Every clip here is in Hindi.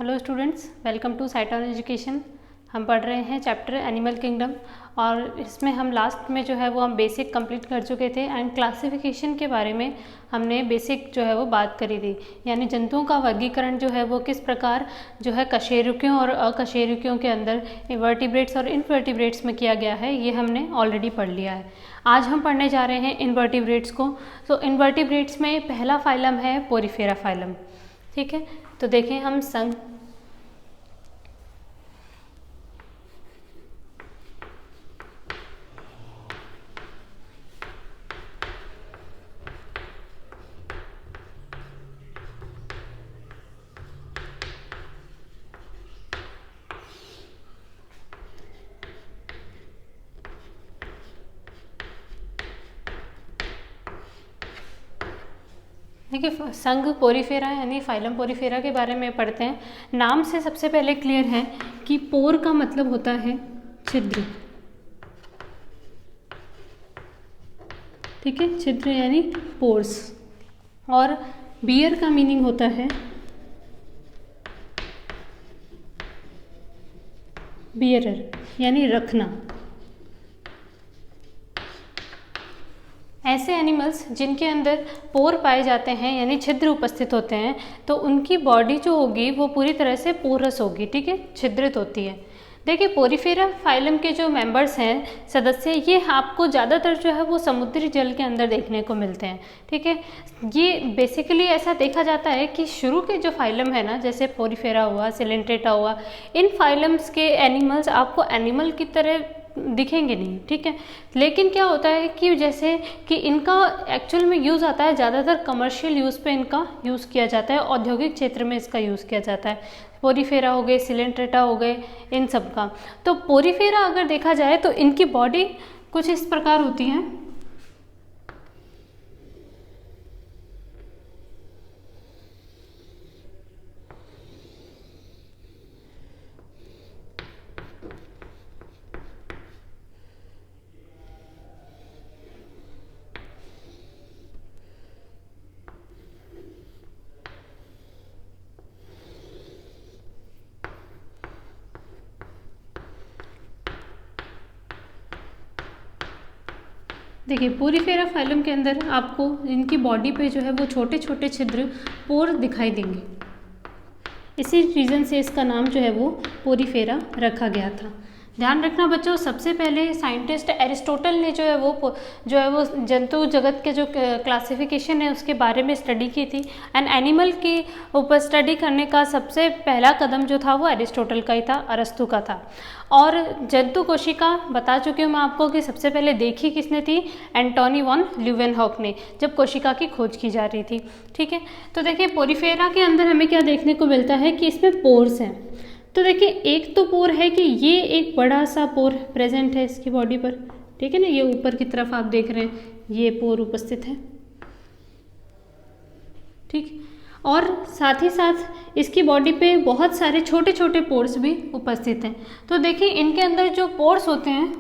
हेलो स्टूडेंट्स, वेलकम टू साइटोन एजुकेशन। हम पढ़ रहे हैं चैप्टर एनिमल किंगडम और इसमें हम लास्ट में जो है वो हम बेसिक कंप्लीट कर चुके थे एंड क्लासिफिकेशन के बारे में हमने बेसिक जो है वो बात करी थी, यानी जंतुओं का वर्गीकरण जो है वो किस प्रकार जो है कशेरुकियों और अकशेरुकियों के अंदर वर्टिब्रेट्स और इनवर्टिब्रेट्स में किया गया है, ये हमने ऑलरेडी पढ़ लिया है। आज हम पढ़ने जा रहे हैं इनवर्टिब्रेट्स को। तो इनवर्टिब्रेट्स में पहला फाइलम है पोरीफेरा फाइलम। ठीक है, तो देखें हम संघ देखिए संघ पोरीफेरा यानी फाइलम पोरीफेरा के बारे में पढ़ते हैं। नाम से सबसे पहले क्लियर है कि पोर का मतलब होता है छिद्र। ठीक है, छिद्र यानी पोर्स, और बियर का मीनिंग होता है बियरर यानी रखना। ऐसे एनिमल्स जिनके अंदर पोर पाए जाते हैं यानी छिद्र उपस्थित होते हैं तो उनकी बॉडी जो होगी वो पूरी तरह से पोरस होगी। ठीक है, छिद्रित होती है। देखिए पोरीफेरा फाइलम के जो मेंबर्स हैं सदस्य, ये आपको ज़्यादातर जो है वो समुद्री जल के अंदर देखने को मिलते हैं। ठीक है, ये बेसिकली ऐसा देखा जाता है कि शुरू के जो फाइलम है ना, जैसे पोरीफेरा हुआ, सिलेंट्रेटा हुआ, इन फाइलम्स के एनिमल्स आपको एनिमल की तरह दिखेंगे नहीं। ठीक है, लेकिन क्या होता है कि जैसे कि इनका एक्चुअल में यूज़ आता है, ज़्यादातर कमर्शियल यूज़ पे इनका यूज़ किया जाता है, औद्योगिक क्षेत्र में इसका यूज़ किया जाता है। पोरीफेरा हो गए, सिलेंट्रेटा हो गए, इन सब का। तो पोरीफेरा अगर देखा जाए तो इनकी बॉडी कुछ इस प्रकार होती है। देखिए पोरीफेरा फाइलम के अंदर आपको इनकी बॉडी पे जो है वो छोटे छोटे छिद्र पोर दिखाई देंगे। इसी रीज़न से इसका नाम जो है वो पोरीफेरा रखा गया था। ध्यान रखना बच्चों, सबसे पहले साइंटिस्ट एरिस्टोटल ने जो है वो जंतु जगत के जो क्लासिफिकेशन है उसके बारे में स्टडी की थी। एंड एनिमल की ऊपर स्टडी करने का सबसे पहला कदम जो था वो एरिस्टोटल का ही था, अरस्तु का था। और जंतु कोशिका बता चुकी हूँ मैं आपको कि सबसे पहले देखी किसने थी, एंटोनी वॉन ल्यूवेनहॉक ने, जब कोशिका की खोज की जा रही थी। ठीक है, तो देखिए पोरीफेरा के अंदर हमें क्या देखने को मिलता है कि इसमें पोर्स हैं। तो देखिए एक तो पोर है कि ये एक बड़ा सा पोर प्रेजेंट है इसकी बॉडी पर। ठीक है ना, ये ऊपर की तरफ आप देख रहे हैं, ये पोर उपस्थित है। ठीक, और साथ ही साथ इसकी बॉडी पे बहुत सारे छोटे छोटे पोर्स भी उपस्थित हैं। तो देखिए इनके अंदर जो पोर्स होते हैं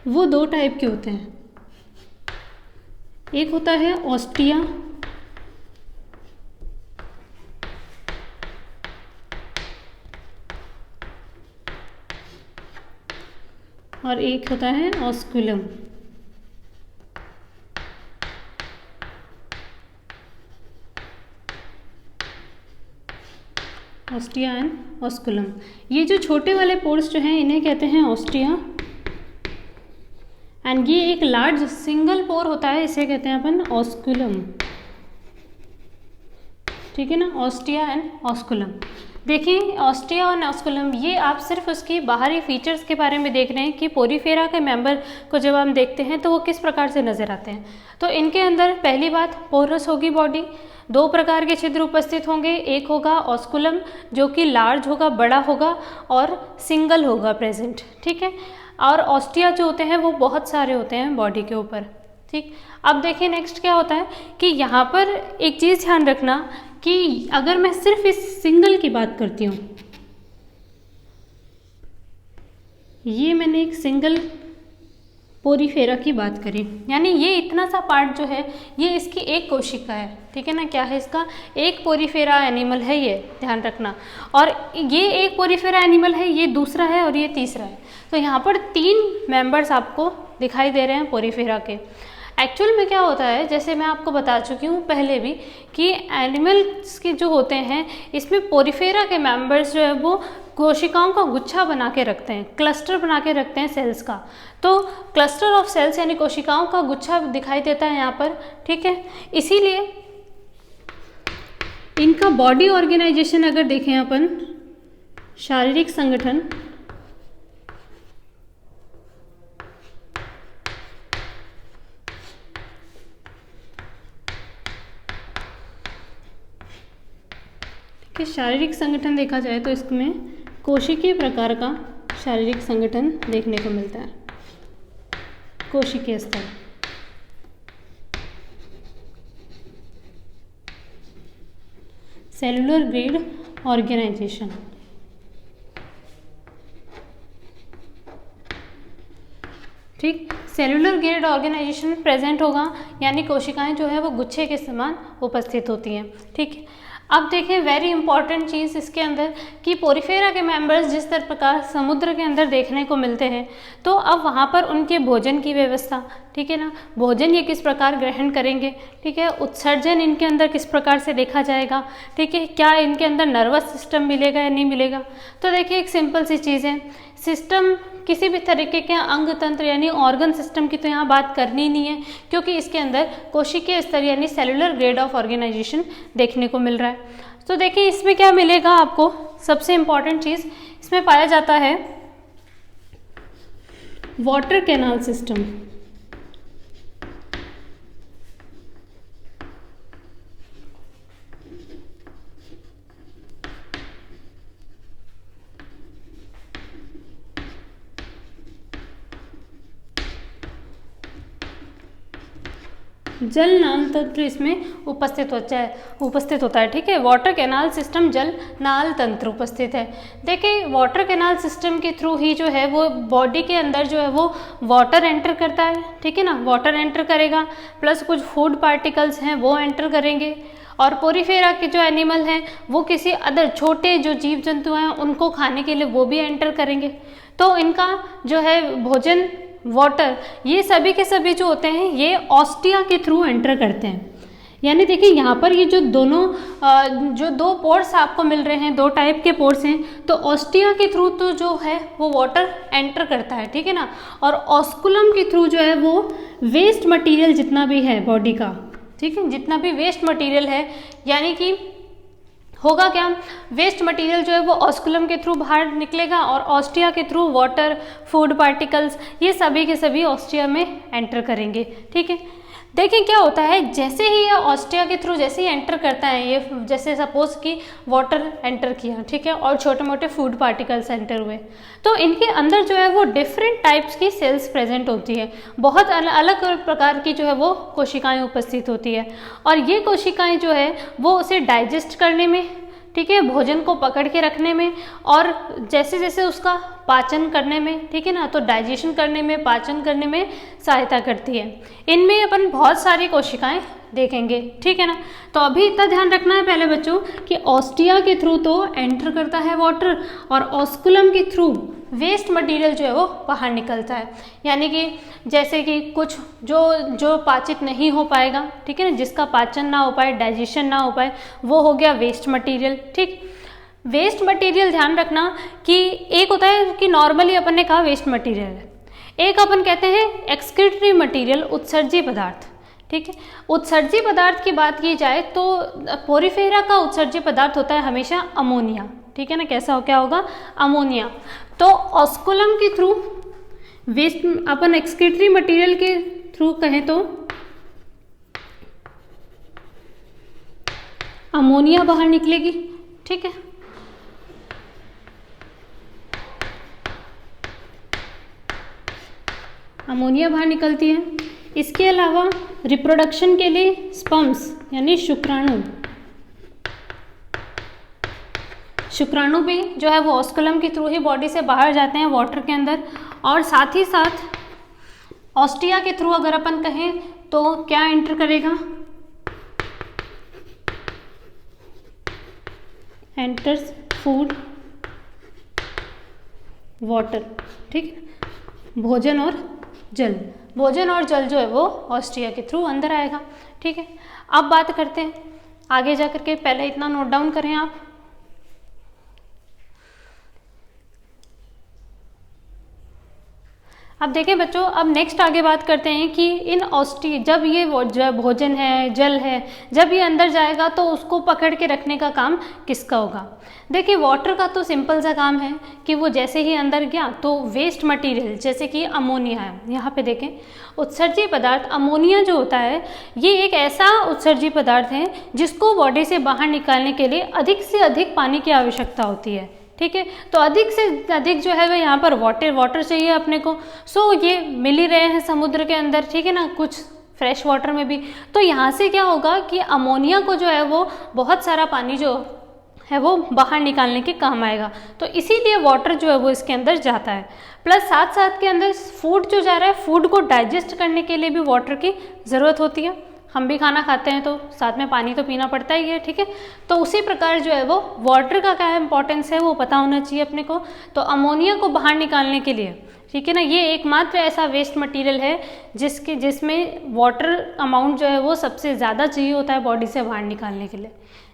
वो दो टाइप के होते हैं। एक होता है ऑस्टिया और एक होता है ऑस्कुलम। ऑस्टिया एंड ऑस्कुलम, ये जो छोटे वाले पोर्स जो हैं इन्हें कहते हैं ऑस्टिया। एंड ये एक लार्ज सिंगल पोर होता है, इसे कहते हैं अपन ऑस्कुलम। ठीक है ना, ऑस्टिया एंड ऑस्कुलम। देखिए ऑस्टिया और ऑस्कुलम, ये आप सिर्फ उसकी बाहरी फीचर्स के बारे में देख रहे हैं कि पोरीफेरा के मेंबर को जब हम देखते हैं तो वो किस प्रकार से नज़र आते हैं। तो इनके अंदर पहली बात पोरस होगी बॉडी, दो प्रकार के छिद्र उपस्थित होंगे। एक होगा ऑस्कुलम जो कि लार्ज होगा, बड़ा होगा और सिंगल होगा प्रेजेंट। ठीक है, और ऑस्टिया जो होते हैं वो बहुत सारे होते हैं बॉडी के ऊपर। ठीक, अब देखिए नेक्स्ट क्या होता है कि यहाँ पर एक चीज़ ध्यान रखना कि अगर मैं सिर्फ इस सिंगल की बात करती हूँ, ये मैंने एक सिंगल पोरीफेरा की बात करें, यानी ये इतना सा पार्ट जो है ये इसकी एक कोशिका है, ठीक है ना, क्या है इसका, एक पोरीफेरा एनिमल है, ये ध्यान रखना। और ये एक पोरीफेरा एनिमल है, ये दूसरा है और ये तीसरा है। तो यहाँ पर 3 मेंबर्स आपको दिखाई दे रहे हैं पोरीफेरा के। एक्चुअल में क्या होता है, जैसे मैं आपको बता चुकी हूँ पहले भी कि एनिमल्स के जो होते हैं इसमें पोरीफेरा के मेंबर्स जो है वो कोशिकाओं का गुच्छा बना के रखते हैं, क्लस्टर बना के रखते हैं सेल्स का। तो क्लस्टर ऑफ सेल्स यानी कोशिकाओं का गुच्छा दिखाई देता है यहाँ पर, ठीक है। इसीलिए इनका बॉडी ऑर्गेनाइजेशन अगर देखें अपन, शारीरिक संगठन, कि शारीरिक संगठन देखा जाए तो इसमें कोशिकीय प्रकार का शारीरिक संगठन देखने को मिलता है, कोशिकीय स्तर। सेलुलर ग्रेड ऑर्गेनाइजेशन, ठीक, सेलुलर ग्रेड ऑर्गेनाइजेशन प्रेजेंट होगा, यानी कोशिकाएं जो है वो गुच्छे के समान उपस्थित होती हैं, ठीक है। अब देखें वेरी इंपॉर्टेंट चीज़ इसके अंदर कि पोरीफेरा के मेंबर्स जिस प्रकार समुद्र के अंदर देखने को मिलते हैं, तो अब वहाँ पर उनके भोजन की व्यवस्था, ठीक है ना, भोजन ये किस प्रकार ग्रहण करेंगे, ठीक है, उत्सर्जन इनके अंदर किस प्रकार से देखा जाएगा, ठीक है, क्या इनके अंदर नर्वस सिस्टम मिलेगा या नहीं मिलेगा। तो देखिए एक सिंपल सी चीज़ है, सिस्टम किसी भी तरीके के अंग तंत्र यानी ऑर्गन सिस्टम की तो यहाँ बात करनी नहीं है, क्योंकि इसके अंदर कोशिकीय स्तर यानी सेलुलर ग्रेड ऑफ ऑर्गेनाइजेशन देखने को मिल रहा है। तो देखिए इसमें क्या मिलेगा आपको, सबसे इम्पॉर्टेंट चीज़ इसमें पाया जाता है वाटर कैनाल सिस्टम। जल नाल तंत्र इसमें उपस्थित होता है, ठीक है, वाटर कैनाल सिस्टम जल नाल तंत्र उपस्थित है। देखिए वाटर कैनाल सिस्टम के थ्रू ही जो है वो बॉडी के अंदर जो है वो वाटर एंटर करता है, ठीक है ना, वाटर एंटर करेगा, प्लस कुछ फूड पार्टिकल्स हैं वो एंटर करेंगे, और पोरीफेरा के जो एनिमल हैं वो किसी अदर छोटे जो जीव जंतु हैं उनको खाने के लिए वो भी एंटर करेंगे। तो इनका जो है भोजन, वाटर, ये सभी के सभी जो होते हैं ये ऑस्टिया के थ्रू एंटर करते हैं। यानी देखिए यहाँ पर ये जो दोनों जो 2 पोर्स आपको मिल रहे हैं, 2 टाइप के पोर्स हैं, तो ऑस्टिया के थ्रू तो जो है वो वाटर एंटर करता है, ठीक है ना, और ऑस्कुलम के थ्रू जो है वो वेस्ट मटेरियल जितना भी है बॉडी का, ठीक है, जितना भी वेस्ट मटेरियल है, यानी कि होगा क्या, वेस्ट मटेरियल जो है वो ऑस्कुलम के थ्रू बाहर निकलेगा और ऑस्टिया के थ्रू वाटर, फूड पार्टिकल्स, ये सभी के सभी ऑस्टिया में एंटर करेंगे, ठीक है। देखिए क्या होता है, जैसे ही ये ऑस्टिया के थ्रू जैसे ही एंटर करता है, ये जैसे सपोज कि वाटर एंटर किया, ठीक है, और छोटे मोटे फूड पार्टिकल्स एंटर हुए, तो इनके अंदर जो है वो डिफरेंट टाइप्स की सेल्स प्रेजेंट होती है, बहुत अलग प्रकार की जो है वो कोशिकाएं उपस्थित होती है, और ये कोशिकाएं जो है वो उसे डाइजेस्ट करने में, ठीक है, भोजन को पकड़ के रखने में, और जैसे जैसे उसका पाचन करने में, ठीक है ना, तो डाइजेशन करने में, पाचन करने में सहायता करती है। इनमें अपन बहुत सारी कोशिकाएं देखेंगे, ठीक है ना। तो अभी इतना ध्यान रखना है पहले बच्चों कि ऑस्टिया के थ्रू तो एंटर करता है वाटर, और ऑस्कुलम के थ्रू वेस्ट मटेरियल जो है वो बाहर निकलता है, यानी कि जैसे कि कुछ जो पाचित नहीं हो पाएगा, ठीक है ना, जिसका पाचन ना हो पाए, डाइजेशन ना हो पाए, वो हो गया वेस्ट मटेरियल, ठीक। वेस्ट मटेरियल ध्यान रखना कि एक होता है कि नॉर्मली अपन ने कहा वेस्ट मटेरियल है, एक अपन कहते हैं एक्सक्रीटरी मटेरियल, उत्सर्जी पदार्थ, ठीक है। उत्सर्जी पदार्थ की बात की जाए तो पोरीफेरा का उत्सर्जी पदार्थ होता है हमेशा अमोनिया, ठीक है ना, कैसा क्या होगा, अमोनिया। तो ऑस्कुलम के थ्रू वेस्ट, अपन एक्सक्रीटरी मटेरियल के थ्रू कहें तो अमोनिया बाहर निकलेगी, ठीक है। अमोनिया बाहर निकलती है। इसके अलावा रिप्रोडक्शन के लिए स्पर्म्स यानी शुक्राणु भी जो है वो ऑस्कुलम के थ्रू ही बॉडी से बाहर जाते हैं वाटर के अंदर, और साथ ही साथ ऑस्टिया के थ्रू अगर अपन कहें तो क्या एंटर करेगा, एंटर्स फूड वाटर, ठीक है, भोजन और जल, भोजन और जल जो है वो ऑस्टिया के थ्रू अंदर आएगा, ठीक है। अब बात करते हैं आगे जा करके, पहले इतना नोट डाउन करें आप। अब देखें बच्चों, अब नेक्स्ट आगे बात करते हैं कि इन ऑस्टी जब ये भोजन है, जल है, जब ये अंदर जाएगा तो उसको पकड़ के रखने का काम किसका होगा। देखिए वाटर का तो सिंपल सा काम है कि वो जैसे ही अंदर गया तो वेस्ट मटेरियल जैसे कि अमोनिया है, यहाँ पे देखें उत्सर्जी पदार्थ अमोनिया जो होता है ये एक ऐसा उत्सर्जी पदार्थ है जिसको बॉडी से बाहर निकालने के लिए अधिक से अधिक पानी की आवश्यकता होती है, ठीक है। तो अधिक से अधिक जो है वो यहाँ पर वाटर चाहिए अपने को। सो ये मिल ही रहे हैं समुद्र के अंदर, ठीक है ना, कुछ फ्रेश वाटर में भी। तो यहाँ से क्या होगा कि अमोनिया को जो है वो बहुत सारा पानी जो है वो बाहर निकालने के काम आएगा, तो इसीलिए वाटर जो है वो इसके अंदर जाता है। प्लस साथ साथ के अंदर फूड जो जा रहा है, फूड को डाइजेस्ट करने के लिए भी वाटर की ज़रूरत होती है। हम भी खाना खाते हैं तो साथ में पानी तो पीना पड़ता ही है, ठीक है। तो उसी प्रकार जो है वो वाटर का क्या इंपॉर्टेंस है वो पता होना चाहिए अपने को। तो अमोनिया को बाहर निकालने के लिए, ठीक है ना, ये एकमात्र ऐसा वेस्ट मटेरियल है जिसमें वाटर अमाउंट जो है वो सबसे ज़्यादा चाहिए होता है बॉडी से बाहर निकालने के लिए।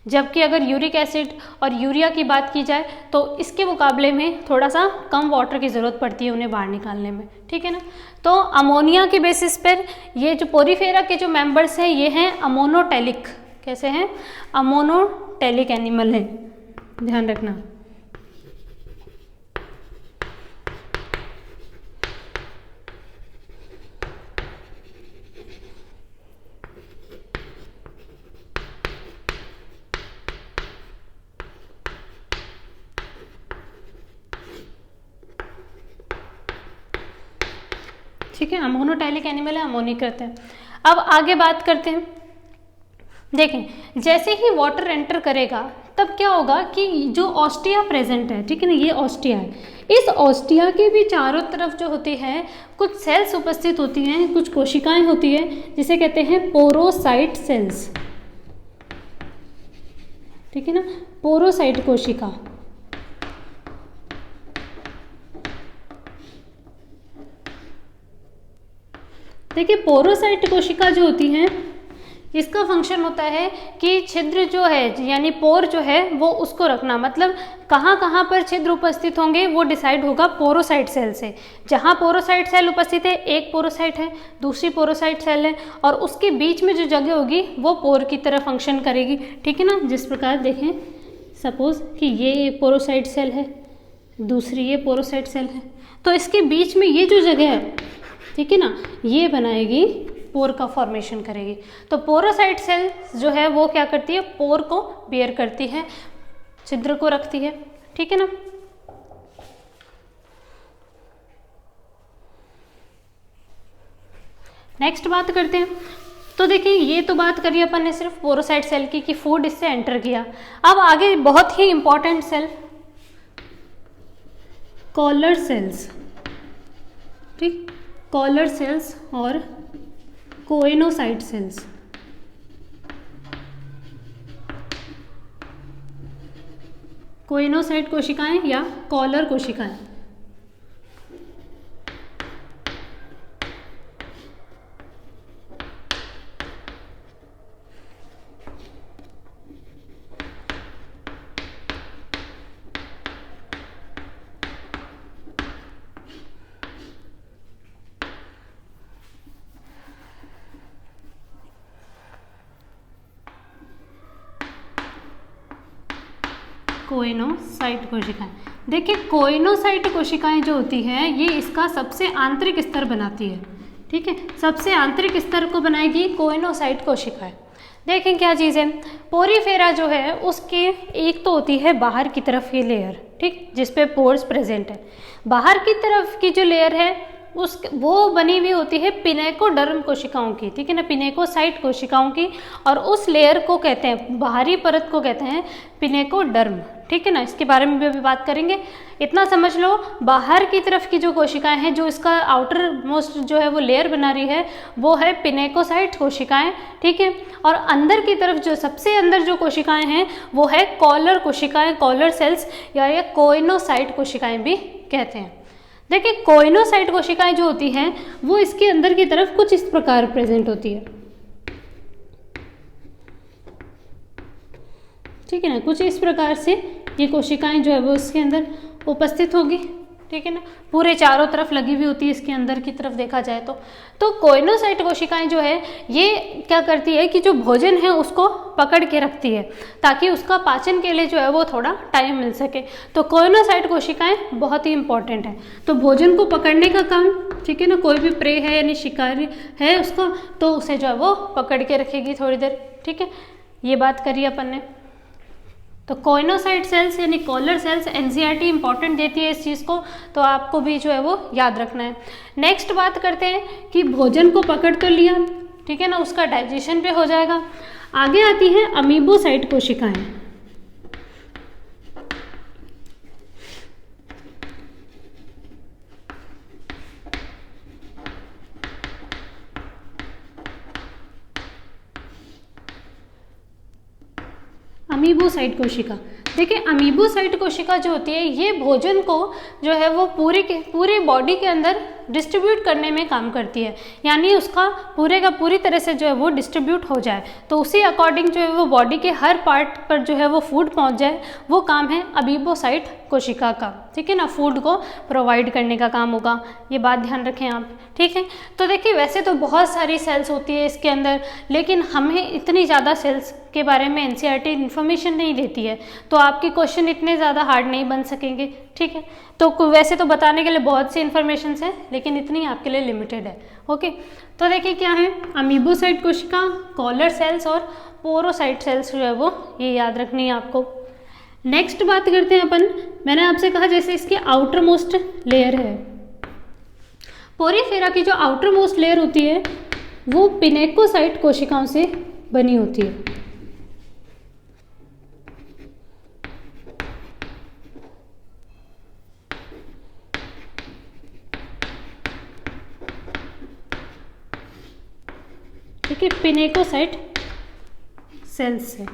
जबकि अगर यूरिक एसिड और यूरिया की बात की जाए तो इसके मुकाबले में थोड़ा सा कम वाटर की ज़रूरत पड़ती है उन्हें बाहर निकालने में, ठीक है ना। तो अमोनिया के बेसिस पर ये जो पोरीफेरा के जो मेंबर्स हैं ये हैं अमोनोटेलिक, कैसे हैं, अमोनोटेलिक एनिमल हैं, ध्यान रखना। ठीक है, अमोनोटैलिक एनिमल है, अमोनिक करते हैं। अब आगे बात करते हैं, देखें जैसे ही वाटर एंटर करेगा तब क्या होगा कि जो ऑस्टिया प्रेजेंट है, ठीक है ना, ये ऑस्टिया है, इस ऑस्टिया के भी चारों तरफ जो होती है कुछ सेल्स उपस्थित होती हैं, कुछ कोशिकाएं होती हैं जिसे कहते हैं पोरोसाइट सेल्स, ठीक है ना, पोरोसाइट कोशिका। देखिए पोरोसाइट कोशिका जो होती हैं इसका फंक्शन होता है कि छिद्र जो है यानी पोर जो है वो उसको रखना, मतलब कहाँ कहाँ पर छिद्र उपस्थित होंगे वो डिसाइड होगा पोरोसाइट सेल से। जहाँ पोरोसाइट सेल उपस्थित है, एक पोरोसाइट है, दूसरी पोरोसाइट सेल है, और उसके बीच में जो जगह होगी वो पोर की तरह फंक्शन करेगी, ठीक है ना। जिस प्रकार देखें, सपोज कि ये एक पोरोसाइट सेल है, दूसरी ये पोरोसाइट सेल है, तो इसके बीच में ये जो जगह है, ठीक है ना, ये बनाएगी पोर का फॉर्मेशन करेगी। तो पोरोसाइट सेल जो है वो क्या करती है, पोर को बियर करती है, छिद्र को रखती है, ठीक है ना। नेक्स्ट बात करते हैं, तो देखिए ये तो बात करी अपन ने सिर्फ पोरोसाइट सेल की कि फूड इससे एंटर किया। अब आगे बहुत ही इंपॉर्टेंट सेल कॉलर सेल्स, ठीक, कॉलर सेल्स और कोइनोसाइट सेल्स। कोइनोसाइट कोशिकाएं या कॉलर कोशिकाएं, कोइनोसाइट कोशिकाएं। देखिए कोइनोसाइट कोशिकाएं जो होती हैं ये इसका सबसे आंतरिक स्तर बनाती है, ठीक है, सबसे आंतरिक स्तर को बनाएगी कोइनोसाइट कोशिकाएं। देखें क्या चीज़ है, पोरीफेरा जो है उसके एक तो होती है बाहर की तरफ ये लेयर, ठीक, जिसपे पोर्स प्रेजेंट है। बाहर की तरफ की जो लेयर है वो बनी हुई होती है पिनेकोडर्म कोशिकाओं की, ठीक है ना, पिनेकोसाइट कोशिकाओं की, और उस लेयर को कहते हैं, बाहरी परत को कहते हैं पिनेकोडर्म, ठीक है ना। इसके बारे में भी अभी बात करेंगे। इतना समझ लो, बाहर की तरफ की जो कोशिकाएं हैं, जो इसका आउटर मोस्ट जो है वो लेयर बना रही है, वो है पिनेकोसाइट कोशिकाएं, ठीक है। और अंदर की तरफ जो सबसे अंदर जो कोशिकाएं हैं वो है कॉलर कोशिकाएं, कॉलर सेल्स, या ये कोइनोसाइट कोशिकाएं भी कहते हैं। देखिए, कोइनोसाइट कोशिकाएं जो होती हैं वो इसके अंदर की तरफ कुछ इस प्रकार प्रेजेंट होती है, ठीक है ना। कुछ इस प्रकार से ये कोशिकाएं जो है वो इसके अंदर उपस्थित होगी, ठीक है ना, पूरे चारों तरफ लगी हुई होती है इसके अंदर की तरफ देखा जाए तो कोइनोसाइट कोशिकाएं जो है ये क्या करती है कि जो भोजन है उसको पकड़ के रखती है, ताकि उसका पाचन के लिए जो है वो थोड़ा टाइम मिल सके। तो कोइनोसाइट कोशिकाएं बहुत ही इंपॉर्टेंट है, तो भोजन को पकड़ने का काम, ठीक है ना, कोई भी प्रे है यानी शिकारी है उसका, तो उसे जो है वो पकड़ के रखेगी थोड़ी देर, ठीक है। ये बात करी अपन ने। तो कोइनोसाइट सेल्स यानी कॉलर सेल्स, एनसीईआरटी इंपॉर्टेंट देती है इस चीज़ को, तो आपको भी जो है वो याद रखना है। नेक्स्ट बात करते हैं कि भोजन को पकड़ तो लिया, ठीक है ना, उसका डाइजेशन पे हो जाएगा। आगे आती है अमीबोसाइट कोशिकाएं। अमीबोसाइट कोशिका, देखिए अमीबोसाइट कोशिका जो होती है ये भोजन को जो है वो पूरे बॉडी के अंदर डिस्ट्रीब्यूट करने में काम करती है, यानी उसका पूरे का पूरी तरह से जो है वो डिस्ट्रीब्यूट हो जाए, तो उसी अकॉर्डिंग जो है वो बॉडी के हर पार्ट पर जो है वो फूड पहुंच जाए, वो काम है अमीबोसाइट कोशिका का, ठीक है ना, फूड को प्रोवाइड करने का काम होगा। ये बात ध्यान रखें आप, ठीक है। तो देखिए वैसे तो बहुत सारी सेल्स होती है इसके अंदर, लेकिन हमें इतनी ज़्यादा सेल्स के बारे में एनसीईआरटी इन्फॉर्मेशन नहीं देती है, तो आपके क्वेश्चन इतने ज़्यादा हार्ड नहीं बन सकेंगे, ठीक है। तो वैसे तो बताने के लिए बहुत सी इन्फॉर्मेशन है, लेकिन इतनी आपके लिए लिमिटेड है, ओके। तो देखिए क्या है, अमीबोसाइट कोशिका, कॉलर सेल्स और पोरोसाइट सेल्स जो है वो ये याद रखनी है आपको। नेक्स्ट बात करते हैं अपन, मैंने आपसे कहा जैसे इसकी आउटर मोस्ट लेयर है, पोरीफेरा की जो आउटर मोस्ट लेयर होती है वो पिनेकोसाइट कोशिकाओं से बनी होती है। ठीक है, पिनेकोसाइट सेल्स है।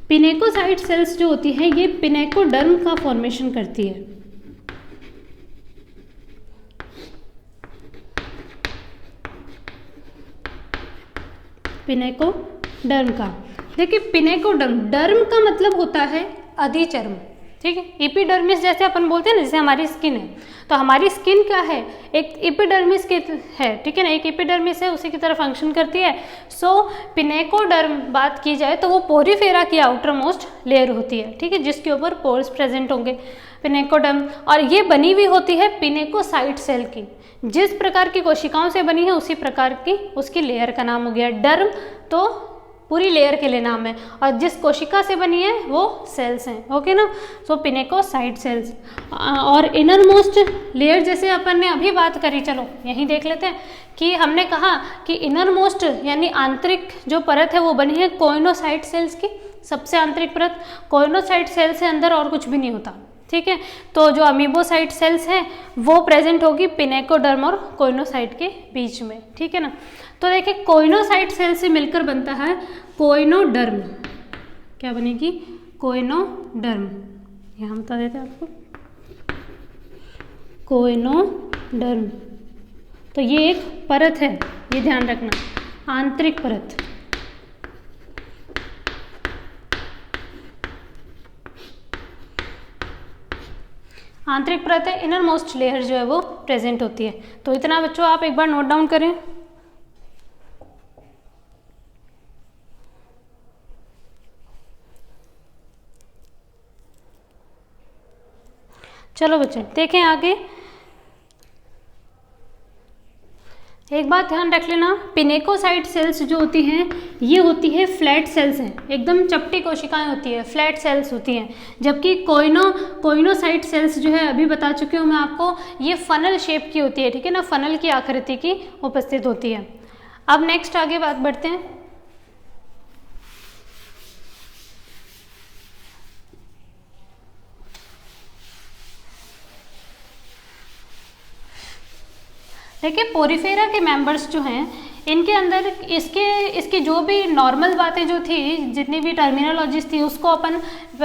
पिनेकोसाइट सेल्स जो होती है ये पिनेकोडर्म का फॉर्मेशन करती है। पिनेकोडर्म का, देखिए पिनेकोडर्म, डर्म का मतलब होता है अधिचर्म, ठीक है। एपिडर्मिस जैसे अपन बोलते हैं ना, जैसे हमारी स्किन है, तो हमारी स्किन क्या है, एक एपिडर्मिस की है, ठीक है ना, एक एपिडर्मिस है, उसी की तरह फंक्शन करती है। सो पिनेकोडर्म बात की जाए तो वो पोरीफेरा की आउटर मोस्ट लेयर होती है, ठीक है, जिसके ऊपर पोर्स प्रेजेंट होंगे, पिनेकोडर्म, और ये बनी हुई होती है पिनेकोसाइट सेल की। जिस प्रकार की कोशिकाओं से बनी है उसी प्रकार की उसकी लेयर का नाम हो गया। डर्म तो पूरी लेयर के लिए नाम है, और जिस कोशिका से बनी है वो सेल्स हैं, ओके ना। सो पिनेकोसाइट सेल्स और इनर मोस्ट लेयर जैसे अपन ने अभी बात करी, चलो यहीं देख लेते हैं कि हमने कहा कि इनर मोस्ट यानी आंतरिक जो परत है वो बनी है कोइनोसाइट सेल्स की, सबसे आंतरिक परत। कोइनोसाइट सेल से अंदर और कुछ भी नहीं होता, ठीक है। तो जो अमीबोसाइट सेल्स हैं वो प्रेजेंट होगी पिनेकोडर्म और कोइनोसाइट के बीच में, ठीक है ना। तो देखिए कोइनोसाइट सेल से मिलकर बनता है कोइनोडर्म, क्या बनेगी, कोइनोडर्म, यहाँ बता देते हैं आपको, कोइनोडर्म। तो ये एक परत है, ये ध्यान रखना, आंतरिक परत। आंतरिक परत है, इनर मोस्ट लेयर जो है वो प्रेजेंट होती है। तो इतना बच्चों आप एक बार नोट डाउन करें। चलो बच्चे देखें आगे, एक बात ध्यान रख लेना, पिनेकोसाइट सेल्स जो होती हैं ये होती है फ्लैट सेल्स हैं, एकदम चपटी कोशिकाएं होती है, फ्लैट सेल्स होती हैं। जबकि कोइनोसाइट सेल्स जो है अभी बता चुकी हूँ मैं आपको, ये फनल शेप की होती है, ठीक है ना, फनल की आकृति की उपस्थित होती है। अब नेक्स्ट आगे बात बढ़ते हैं। देखिए पोरिफेरा के मेंबर्स जो हैं इनके अंदर इसकी जो भी नॉर्मल बातें जो थी, जितनी भी टर्मिनोलॉजीज थी, उसको अपन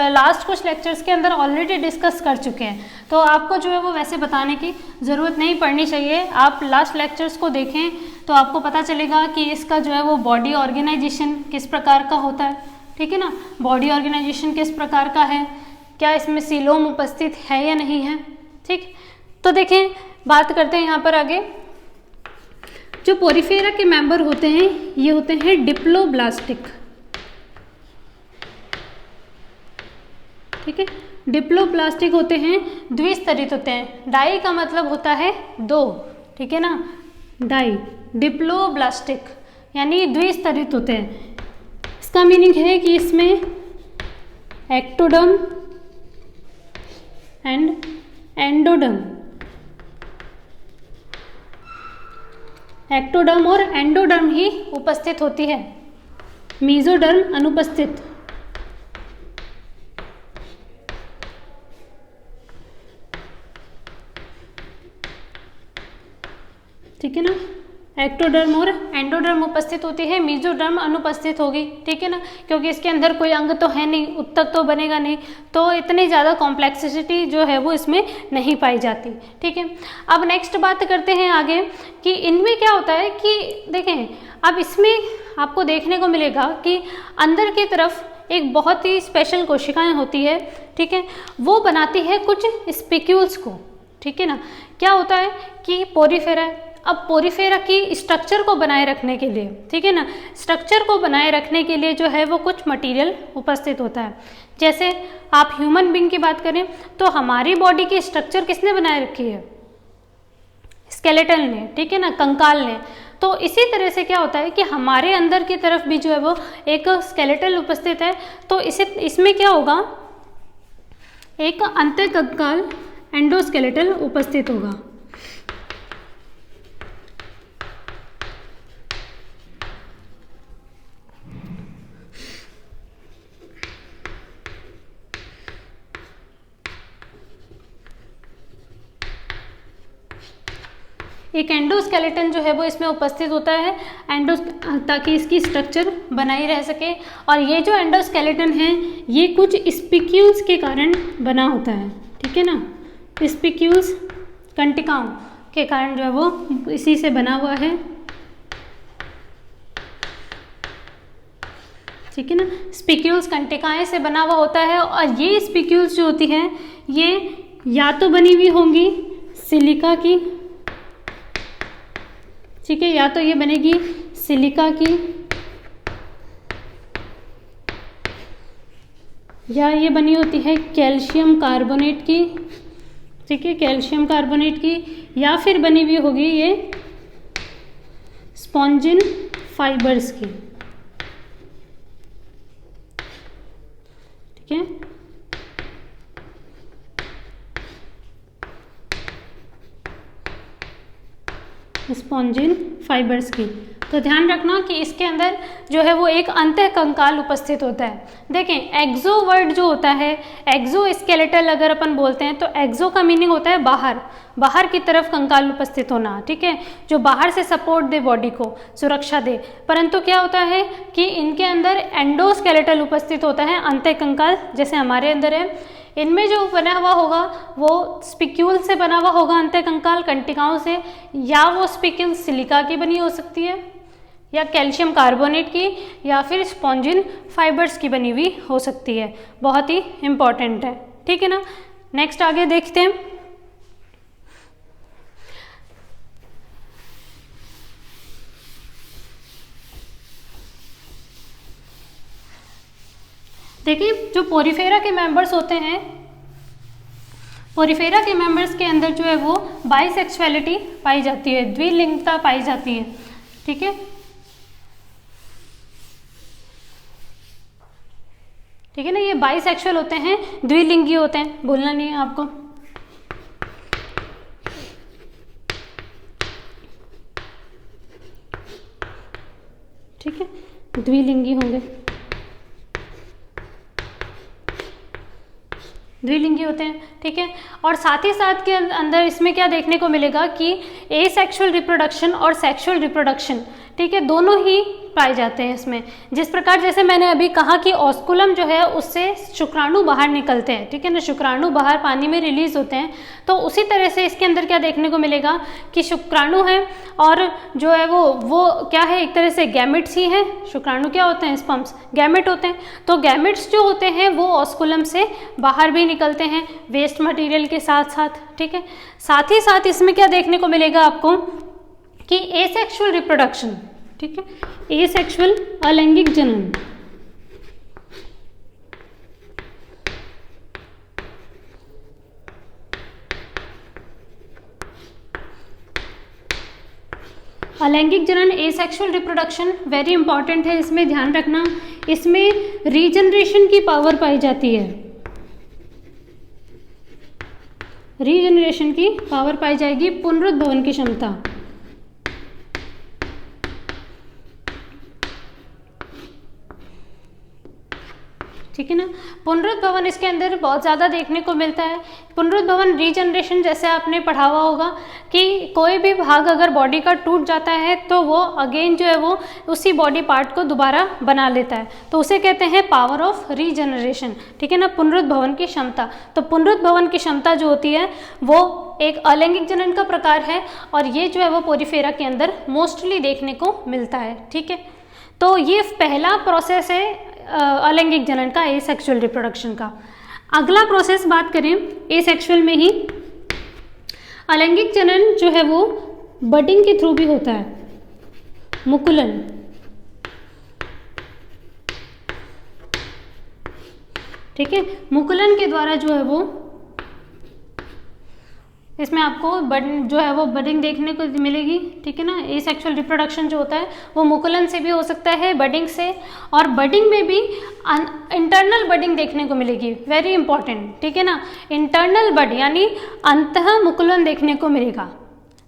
लास्ट कुछ लेक्चर्स के अंदर ऑलरेडी डिस्कस कर चुके हैं, तो आपको जो है वो वैसे बताने की ज़रूरत नहीं पड़नी चाहिए। आप लास्ट लेक्चर्स को देखें तो आपको पता चलेगा कि इसका जो है वो बॉडी ऑर्गेनाइजेशन किस प्रकार का होता है, ठीक है ना, बॉडी ऑर्गेनाइजेशन किस प्रकार का है, क्या इसमें सीलोम उपस्थित है या नहीं है, ठीक। तो देखें, बात करते हैं यहाँ पर आगे। जो पोरिफेरा के मेंबर होते हैं ये होते हैं डिप्लोब्लास्टिक, ठीक है, डिप्लोब्लास्टिक होते हैं, द्विस्तरित होते हैं। डाई का मतलब होता है दो, ठीक है ना, डाई, डिप्लोब्लास्टिक यानी द्विस्तरित होते हैं। इसका मीनिंग है कि इसमें एक्टोडर्म एंड एंडोडर्म, एक्टोडर्म और एंडोडर्म ही उपस्थित होती है, मीजोडर्म अनुपस्थित। ठीक है ना, एक्टोडर्म और एंडोडर्म उपस्थित होती है, मीजोडर्म अनुपस्थित होगी, ठीक है ना, क्योंकि इसके अंदर कोई अंग तो है नहीं, उत्तक तो बनेगा नहीं, तो इतनी ज़्यादा कॉम्प्लेक्सिटी जो है वो इसमें नहीं पाई जाती, ठीक है। अब नेक्स्ट बात करते हैं आगे कि इनमें क्या होता है कि देखें, अब इसमें आपको देखने को मिलेगा कि अंदर की तरफ एक बहुत ही स्पेशल कोशिकाएँ होती है, ठीक है, वो बनाती है कुछ स्पिक्यूल्स को, ठीक है ना। क्या होता है कि पोरिफेरा, अब पोरिफेरा की स्ट्रक्चर को बनाए रखने के लिए, ठीक है ना, स्ट्रक्चर को बनाए रखने के लिए जो है वो कुछ मटेरियल उपस्थित होता है। जैसे आप ह्यूमन बीइंग की बात करें तो हमारी बॉडी की स्ट्रक्चर किसने बनाए रखी है, स्केलेटन ने, ठीक है ना, कंकाल ने। तो इसी तरह से क्या होता है कि हमारे अंदर की तरफ भी जो है वो एक स्केलेटल उपस्थित है, तो इसमें क्या होगा, एक अंतःकंकाल एंडोस्केलेटल उपस्थित होगा। एक एंडोस्केलेटन जो है वो इसमें उपस्थित होता है, ताकि इसकी स्ट्रक्चर बनाई रह सके। और ये जो एंडोस्केलेटन है ये कुछ स्पिक्यूल्स के कारण बना होता है, ठीक है ना, स्पिक्यूल्स कंटिकाओं के कारण जो है वो इसी से बना हुआ है, ठीक है ना, स्पिक्यूल्स कंटिकाएं से बना हुआ होता है। और ये स्पिक्यूल्स जो होती हैं ये या तो बनी हुई होंगी सिलिका की, ठीक है, या तो ये बनेगी सिलिका की, या ये बनी होती है कैल्शियम कार्बोनेट की, ठीक है, कैल्शियम कार्बोनेट की, या फिर बनी हुई होगी ये स्पॉन्जिन फाइबर्स की, ठीक है। स्पॉन्जिन फाइबर्स की। तो ध्यान रखना कि इसके अंदर जो है वो एक अंतःकंकाल उपस्थित होता है। देखें, एक्सो वर्ड जो होता है, एक्सो स्केलेटल अगर अपन बोलते हैं तो एक्सो का मीनिंग होता है बाहर, बाहर की तरफ कंकाल उपस्थित होना, ठीक है, जो बाहर से सपोर्ट दे, बॉडी को सुरक्षा दे। परंतु क्या होता है कि इनके अंदर एंडोस्केलेटल उपस्थित होता है, अंतःकंकाल जैसे हमारे अंदर है। इनमें जो बना हुआ होगा वो स्पिक्यूल से बना हुआ होगा, अंतःकंकाल कंटिकाओं से, या वो स्पिक्यूल सिलिका की बनी हो सकती है, या कैल्शियम कार्बोनेट की, या फिर स्पॉन्जिन फाइबर्स की बनी हुई हो सकती है। बहुत ही इम्पॉर्टेंट है, ठीक है ना। नेक्स्ट आगे देखते हैं। देखिए, जो पोरिफेरा के मेंबर्स होते हैं पोरिफेरा के मेंबर्स के अंदर जो है वो बाइसेक्सुअलिटी पाई जाती है, द्विलिंगता पाई जाती है, ठीक है। ठीक है ना, ये बाइसेक्सुअल होते हैं, द्विलिंगी होते हैं, बोलना नहीं है आपको। ठीक है, द्विलिंगी होंगे, द्विलिंगी होते हैं, ठीक है। और साथ ही साथ के अंदर इसमें क्या देखने को मिलेगा कि एसेक्सुअल रिप्रोडक्शन और सेक्सुअल रिप्रोडक्शन, ठीक है, दोनों ही पाए जाते हैं इसमें। जिस प्रकार जैसे मैंने अभी कहा कि ऑस्कुलम जो है उससे शुक्राणु बाहर निकलते हैं, ठीक है ना, शुक्राणु बाहर पानी में रिलीज होते हैं, तो उसी तरह से इसके अंदर क्या देखने को मिलेगा कि शुक्राणु है और जो है वो क्या है, एक तरह से गैमेट्स ही है। शुक्राणु क्या होते हैं, स्पर्म्स, गैमेट होते हैं। तो गैमेट्स जो होते हैं वो ऑस्कुलम से बाहर भी निकलते हैं वेस्ट मटेरियल के साथ साथ, ठीक है। साथ ही साथ इसमें क्या देखने को मिलेगा आपको कि एसेक्सुअल रिप्रोडक्शन, ठीक है, एसेक्सुअल अलैंगिक जनन, अलैंगिक जनन, एसेक्सुअल रिप्रोडक्शन वेरी इंपॉर्टेंट है, इसमें ध्यान रखना। इसमें रीजनरेशन की पावर पाई जाती है, रीजनरेशन की पावर पाई जाएगी, पुनरुद्भवन की क्षमता, ठीक है ना। पुनरुद्भवन इसके अंदर बहुत ज़्यादा देखने को मिलता है। पुनरुद्भवन, रीजनरेशन, जैसे आपने पढ़ा हुआ होगा कि कोई भी भाग अगर बॉडी का टूट जाता है तो वो अगेन जो है वो उसी बॉडी पार्ट को दोबारा बना लेता है, तो उसे कहते हैं पावर ऑफ रीजनरेशन, ठीक है ना, पुनरुद्भवन की क्षमता। तो पुनरुद्भवन की क्षमता जो होती है वो एक अलैंगिक जनन का प्रकार है और ये जो है वो पोरिफेरा के अंदर मोस्टली देखने को मिलता है, ठीक है। तो ये पहला प्रोसेस है अलैंगिक जनन का, एसेक्सुअल रिप्रोडक्शन का। अगला प्रोसेस बात करें एसेक्सुअल में ही, अलैंगिक जनन जो है वो बडिंग के थ्रू भी होता है, मुकुलन, ठीक है, मुकुलन के द्वारा जो है वो इसमें आपको जो है वो बडिंग देखने को मिलेगी, ठीक है ना। एसेक्सुअल रिप्रोडक्शन जो होता है वो मुकुलन से भी हो सकता है, बडिंग से, और बडिंग में भी इंटरनल बडिंग देखने को मिलेगी, वेरी इंपॉर्टेंट, ठीक है ना। इंटरनल बड यानी अंतः मुकुलन देखने को मिलेगा।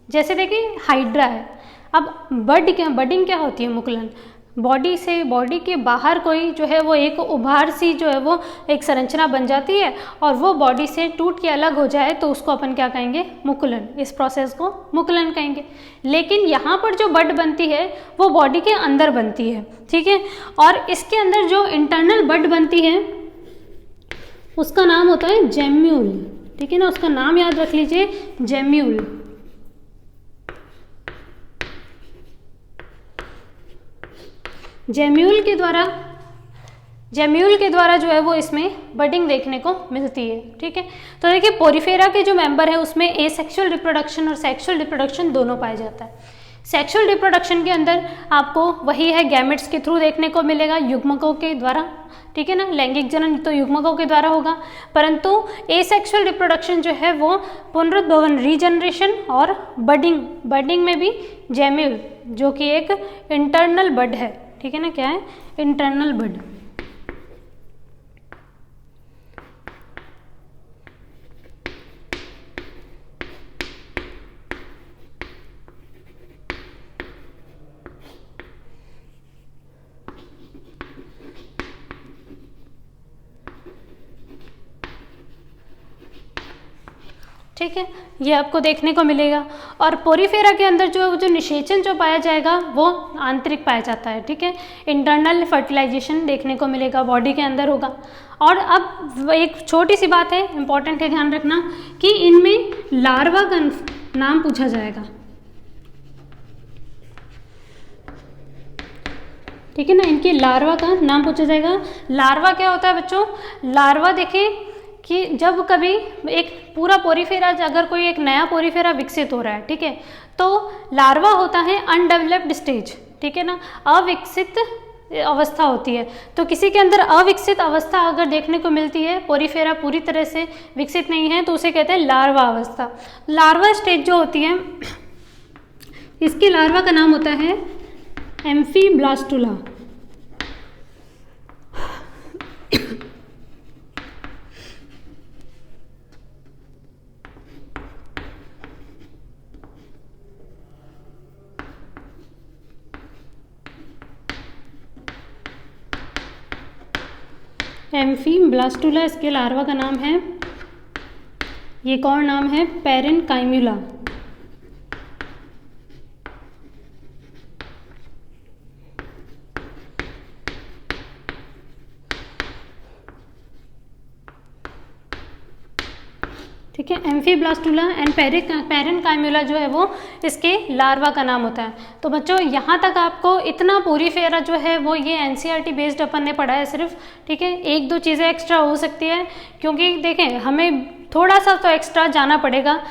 जैसे देखिए हाइड्रा है, अब बडिंग क्या होती है, मुकुलन, बॉडी से, बॉडी के बाहर कोई जो है वो एक उभार सी जो है वो एक संरचना बन जाती है और वो बॉडी से टूट के अलग हो जाए तो उसको अपन क्या कहेंगे, मुकुलन, इस प्रोसेस को मुकुलन कहेंगे। लेकिन यहाँ पर जो बड बनती है वो बॉडी के अंदर बनती है, ठीक है, और इसके अंदर जो इंटरनल बड बनती है उसका नाम होता है जेम्यूल, ठीक है ना, उसका नाम याद रख लीजिए, जेम्यूल। जेम्यूल के द्वारा जो है वो इसमें बडिंग देखने को मिलती है, ठीक है। तो देखिए पोरिफेरा के जो मेंबर है उसमें एसेक्सुअल रिप्रोडक्शन और सेक्सुअल रिप्रोडक्शन दोनों पाया जाता है। सेक्सुअल रिप्रोडक्शन के अंदर आपको वही है, गैमेट्स के थ्रू देखने को मिलेगा, युग्मकों के द्वारा, ठीक है ना, लैंगिक जनन तो युग्मकों के द्वारा होगा, परंतु एसेक्सुअल रिप्रोडक्शन जो है वो पुनरुद्भवन, रीजनरेशन और बडिंग में भी जेम्यूल जो कि एक इंटरनल बड है, ठीक है ना, क्या है, इंटरनल बड। ठीक है, ये आपको देखने को मिलेगा। और पोरिफेरा के अंदर जो निषेचन जो पाया जाएगा वो आंतरिक पाया जाता है, ठीक है, इंटरनल फर्टिलाइजेशन देखने को मिलेगा, बॉडी के अंदर होगा। और अब एक छोटी सी बात है, इंपॉर्टेंट है, ध्यान रखना कि इनमें लार्वा का नाम पूछा जाएगा, ठीक है ना, इनके लार्वा का नाम पूछा जाएगा। लार्वा क्या होता है बच्चों, लार्वा देखिए कि जब कभी एक पूरा पोरिफेरा, अगर कोई एक नया पोरिफेरा विकसित हो रहा है, ठीक है, तो लार्वा होता है अनडेवलप्ड स्टेज, ठीक है ना, अविकसित अवस्था होती है। तो किसी के अंदर अविकसित अवस्था अगर देखने को मिलती है, पोरीफेरा पूरी तरह से विकसित नहीं है, तो उसे कहते हैं लार्वा अवस्था। लार्वा स्टेज जो होती है, इसकी लार्वा का नाम होता है एम्फीब्लास्टुला। एम्फीब्लास्टुला इसके लार्वा का नाम है। ये कौन नाम है? पैरेन्काइम्यूला। ठीक है, एम्फीब्लास्टुला एंड पैरेन्काइम्यूला जो है वो इसके लार्वा का नाम होता है। तो बच्चों यहाँ तक आपको इतना पोरीफेरा जो है वो ये एनसीईआरटी बेस्ड अपन ने पढ़ा है सिर्फ। ठीक है, एक दो चीज़ें एक्स्ट्रा हो सकती है, क्योंकि देखें हमें थोड़ा सा तो एक्स्ट्रा जाना पड़ेगा,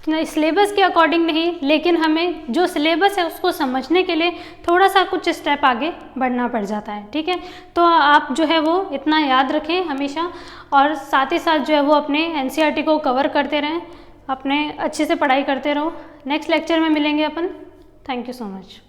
सिलेबस के अकॉर्डिंग नहीं, लेकिन हमें जो सिलेबस है उसको समझने के लिए थोड़ा सा कुछ स्टेप आगे बढ़ना पड़ जाता है। ठीक है, तो आप जो है वो इतना याद रखें हमेशा, और साथ ही साथ जो है वो अपने एनसीईआरटी को कवर करते रहें, अपने अच्छे से पढ़ाई करते रहो। नेक्स्ट लेक्चर में मिलेंगे अपन। Thank you so much.